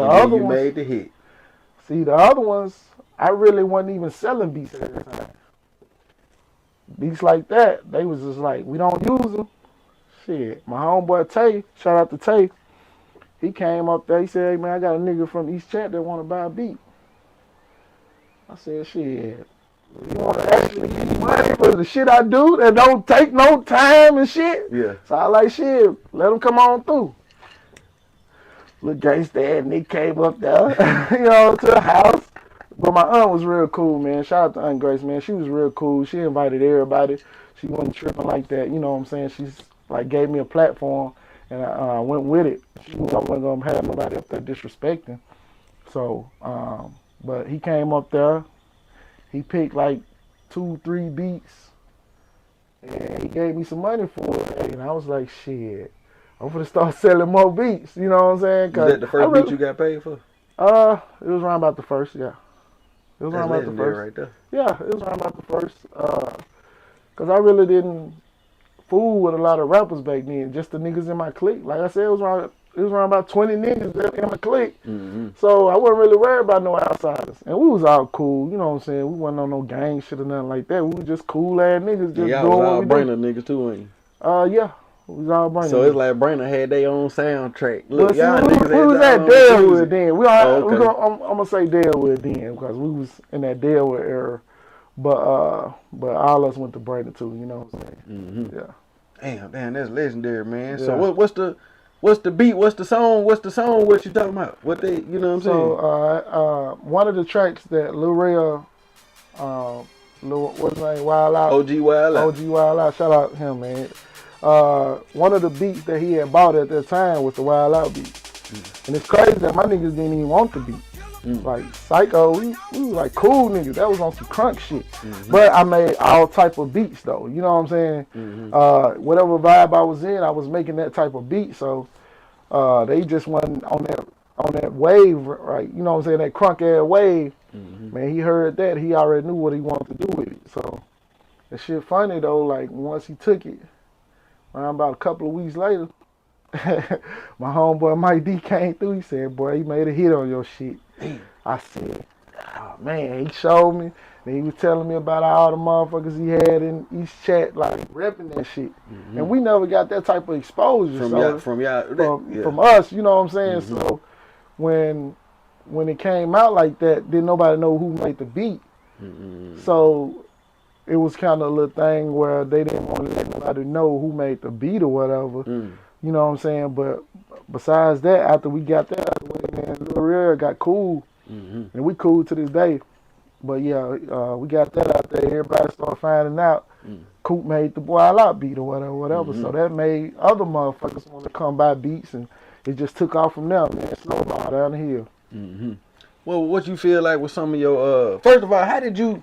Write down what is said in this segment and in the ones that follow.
And then you made the hit. See, the other ones, I really wasn't even selling beats at the time. Beats like that, they was just like, we don't use them. Shit, my homeboy Tay, shout out to Tay, he came up there, he said, hey man, I got a nigga from East Chat that want to buy a beat. I said, shit, you want to actually give me money for the shit I do that don't take no time and shit? Yeah. So I like, shit, let him come on through. Little gangsta and Nick came up there, to the house. But my aunt was real cool, man. Shout out to Aunt Grace, man. She was real cool. She invited everybody. She wasn't tripping like that. You know what I'm saying? She's like gave me a platform, and I went with it. She knew I wasn't gonna have nobody up there disrespecting. So, but he came up there. He picked like 2-3 beats, and he gave me some money for it. And I was like, shit, I'm gonna start selling more beats. You know what I'm saying? Was that the first beat you got paid for? It was around about the first, yeah. It was around That's about the first. right there. Yeah, it was around about the first. Cause I really didn't fool with a lot of rappers back then. Just the niggas in my clique. Like I said, it was around about 20 niggas in my clique. Mm-hmm. So I wasn't really worried about no outsiders. And we was all cool. You know what I'm saying? We wasn't on no gang shit or nothing like that. We was just cool ass niggas. Just yeah, doing was what all we Brainer niggas too, ain't you? Yeah. We was all Brainer. So it's like Brainer had their own soundtrack. Look, well, y'all niggas we was at Deadwood then. I'm gonna say Deadwood then because we was in that Deadwood era. But all us went to Brainer too. You know what I'm saying? Mm-hmm. Yeah. Damn, that's legendary, man. Yeah. So what's the beat? What's the song? What you talking about? What they? You know what I'm saying? So one of the tracks that Lil Rel, what's his name? Wile Out. OG Wile Out. OG Wile Out. Shout out to him, man. One of the beats that he had bought at that time was the Wile Out beat. And it's crazy that my niggas didn't even want the beat. Like Psycho, we was like cool niggas. That was on some crunk shit. But I made all type of beats though. You know what I'm saying? Whatever vibe I was in, I was making that type of beat. So they just wasn't on that wave, right? You know what I'm saying? That crunk ass wave. Man, he heard that. He already knew what he wanted to do with it. So that shit funny though. Like once he took it, around about a couple of weeks later, my homeboy Mike D came through. He said, boy, you made a hit on your shit. I said, oh, man, he showed me. And he was telling me about all the motherfuckers he had in East Chat, like, repping that shit. And we never got that type of exposure. From us, you know what I'm saying? So when it came out like that, didn't nobody know who made the beat. So it was kind of a little thing where they didn't want to let nobody know who made the beat or whatever. You know what I'm saying? But besides that, after we got that out of the way, man, Lil Rel got cool. And we cool to this day. But yeah, we got that out there. Everybody started finding out. Coop made the Wile Out beat or whatever. So that made other motherfuckers want to come buy beats, and it just took off from there, man. Snowball down the hill. Well, what you feel like with some of your, first of all, how did you,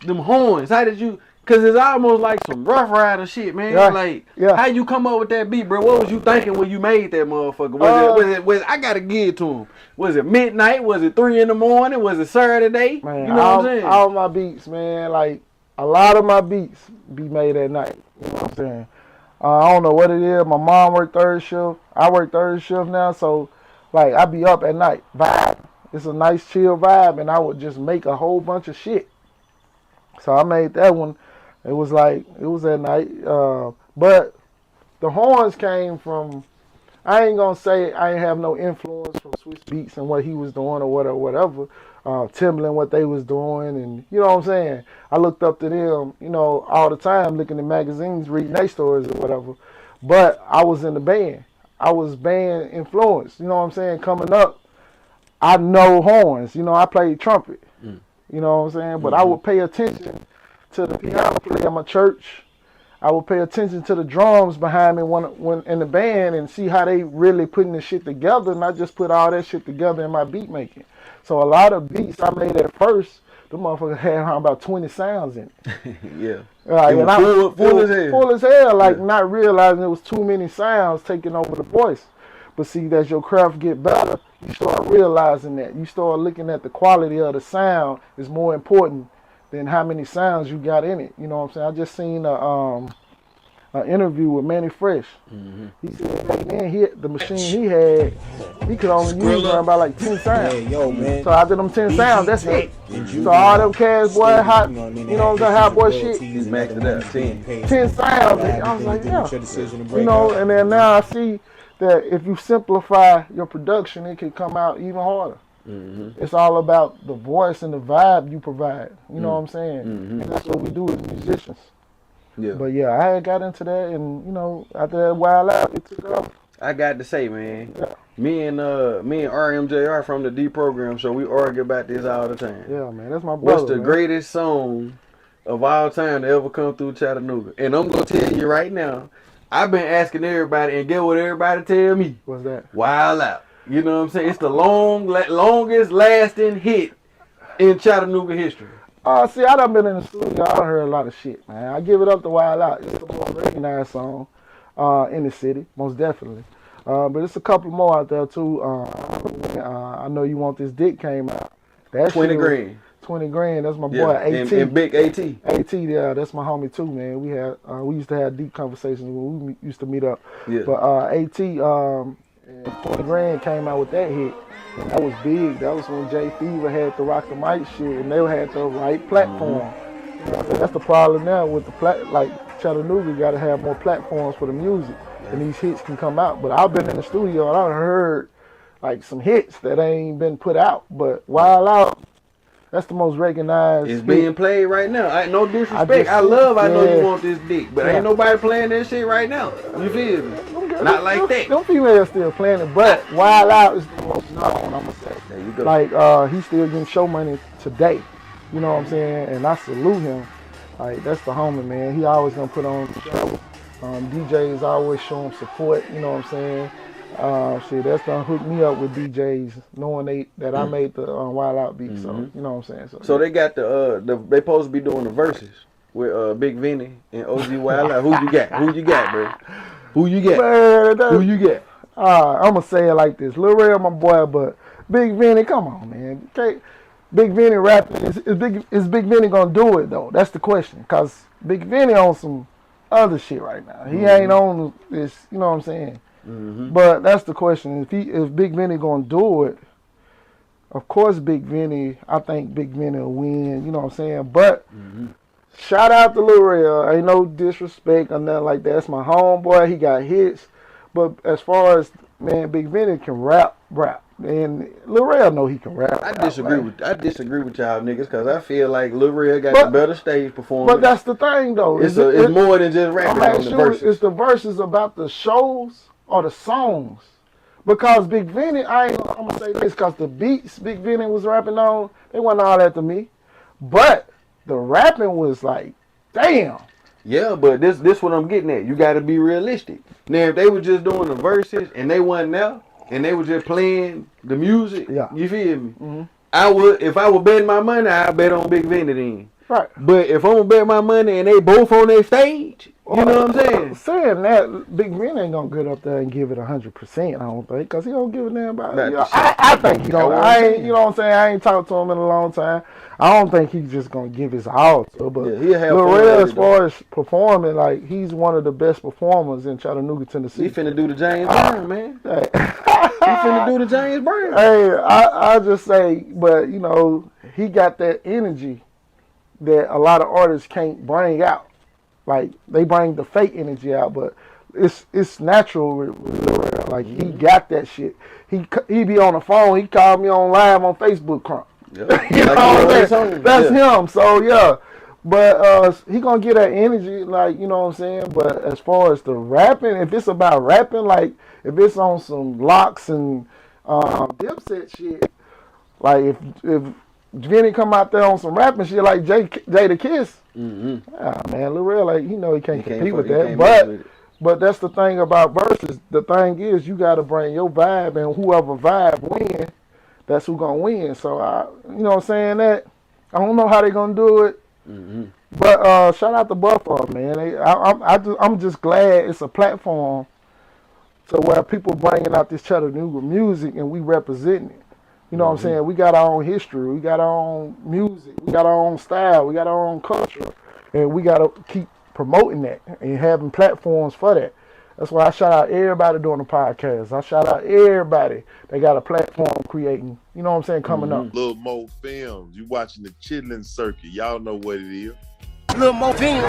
them horns, how did you, because it's almost like some Rough Rider shit, man. How you come up with that beat, bro? What was you thinking when you made that motherfucker? Was it I gotta give it to him. Was it midnight? Was it 3 in the morning? Was it Saturday? Man, you know what I'm saying? All my beats, man, like a lot of my beats be made at night. You know what I'm saying? I don't know what it is. My mom worked third shift. I work third shift now, so like I be up at night. Vibe. It's a nice chill vibe, and I would just make a whole bunch of shit. So I made that one. It was at night. But the horns came from, I ain't gonna say I ain't have no influence from Swiss Beats and what he was doing or whatever. Timbaland, what they was doing, and you know what I'm saying? I looked up to them, you know, all the time, looking at magazines, reading their stories or whatever. But I was in the band. I was band influenced, you know what I'm saying? Coming up, I know horns, you know, I played trumpet. You know what I'm saying? But I would pay attention to the piano player at my church. I would pay attention to the drums behind me when in the band and see how they really putting this shit together, and I just put all that shit together in my beat making. So a lot of beats I made at first, the motherfucker had around about 20 sounds in it. Yeah. Full as hell, like not realizing it was too many sounds taking over the voice. But see, as your craft get better, you start realizing that. You start looking at the quality of the sound is more important than how many sounds you got in it. You know what I'm saying? I just seen an interview with Manny Fresh. He said back then the machine he had, he could only use around about like 10 sounds. Hey, yo, man. So after them 10 sounds, that's it. So all them cats, boy, hot, you know what I'm saying, hot boy shit. He's maxed it out 10 sounds. I was like, yeah. You know, and then now I see that if you simplify your production, it can come out even harder. It's all about the voice and the vibe you provide. You know what I'm saying? And that's what we do as musicians. Yeah. But yeah, I had got into that, and you know, after that Wile Out, it took off. I got to say, man, me and RMJR from the D program, so we argue about this all the time. Yeah, man, that's my brother. What's the greatest song of all time to ever come through Chattanooga? And I'm gonna tell you right now, I've been asking everybody, and get what everybody tell me. What's that? Wile Out. You know what I'm saying? It's the longest lasting hit in Chattanooga history. See, I done been in the studio. I done heard a lot of shit, man. I give it up to Wile Out. It's the most recognized song in the city, most definitely. But it's a couple more out there too. I Know You Want This Dick came out. That 20 grand. 20 grand. That's my boy AT. And Big AT. AT, yeah, that's my homie too, man. We used to have deep conversations when we used to meet up. Yeah. But AT, 20 grand came out with that hit. That was big. That was when Jay Fever had the Rock the Mic shit, and they had the right platform. That's the problem now with like Chattanooga got to have more platforms for the music, and these hits can come out. But I've been in the studio and I heard like some hits that ain't been put out. But Wile Out, that's the most recognized. It's being played right now. No disrespect. I Know You Want This Dick, but ain't nobody playing that shit right now. You feel me? Not like that. Them females still playing it, but Wile Out is the most known, I'm gonna say. There you go. Like he's still getting show money today. You know what I'm saying? And I salute him. Like that's the homie, man. He always gonna put on the show. DJs always show him support. You know what I'm saying? Shit, that's gonna hook me up with DJs, knowing that I made the Wile Out beat. So you know what I'm saying. So they got they supposed to be doing the verses with Big Vinny and OG Wile Out. Who you got? Who you got, bro? Who you got? Man, who you got? I'm gonna say it like this: Lil Ray, my boy, but Big Vinny, come on, man. Okay, Big Vinny rapping. Is Big Vinny gonna do it though? That's the question. Cause Big Vinny on some other shit right now. He ain't on this. You know what I'm saying? But that's the question. If Big Vinny gonna do it, of course Big Vinny. I think Big Vinny will win. You know what I'm saying? But shout out to Lil Ray. Ain't no disrespect or nothing like that. That's my homeboy. He got hits. But as far as, man, Big Vinny can rap. And Lil Ray know he can rap. I disagree with y'all niggas because I feel like Lil Ray got the better stage performance. But that's the thing though. It's more than just rapping on the verses. It's the verses about the shows or the songs. Because Big Vinny, I'm gonna say this, because the beats Big Vinny was rapping on, they wasn't all that to me. But the rapping was like, damn. Yeah, but this what I'm getting at. You got to be realistic. Now, if they were just doing the verses and they wasn't there and they were just playing the music, you feel me? If I would bet my money, I'd bet on Big Vinny then. Right. But if I'm gonna bet my money and they both on their stage, you know what I'm saying? Saying that, Big Vinny ain't gonna get up there and give it 100%. I don't think, because he don't give a damn about it. I think he don't. You know what I'm saying? I ain't talked to him in a long time. I don't think he's just gonna give his all to it. But Lil Ray, as far as performing, like he's one of the best performers in Chattanooga, Tennessee. He finna do the James Brown, man. He finna do the James Brown. Hey, I just say, but you know, he got that energy that a lot of artists can't bring out. Like they bring the fake energy out, but it's natural with Lil Ray. Like he got that shit. He be on the phone. He called me on live on Facebook, crunk. Yep. You know what I'm saying? That's him. So yeah, but he gonna get that energy, like, you know what I'm saying. But as far as the rapping, if it's about rapping, like if it's on some locks and Dipset shit, like if Vinny come out there on some rapping shit like Jay the Kiss, man, Lil Ray, like he can't compete with that. But that's the thing about verses. The thing is, you gotta bring your vibe, and whoever vibe win, that's who gonna win. So you know what I'm saying, that I don't know how they gonna do it. But shout out to Buffalo, man. I'm just glad it's a platform to where people bringing out this Chattanooga music and we representing it. You know what I'm saying? We got our own history. We got our own music. We got our own style. We got our own culture. And we got to keep promoting that and having platforms for that. That's why I shout out everybody doing the podcast. I shout out everybody that got a platform creating, you know what I'm saying, coming up. Little more films. You watching the chitlin circuit. Y'all know what it is. Little more films.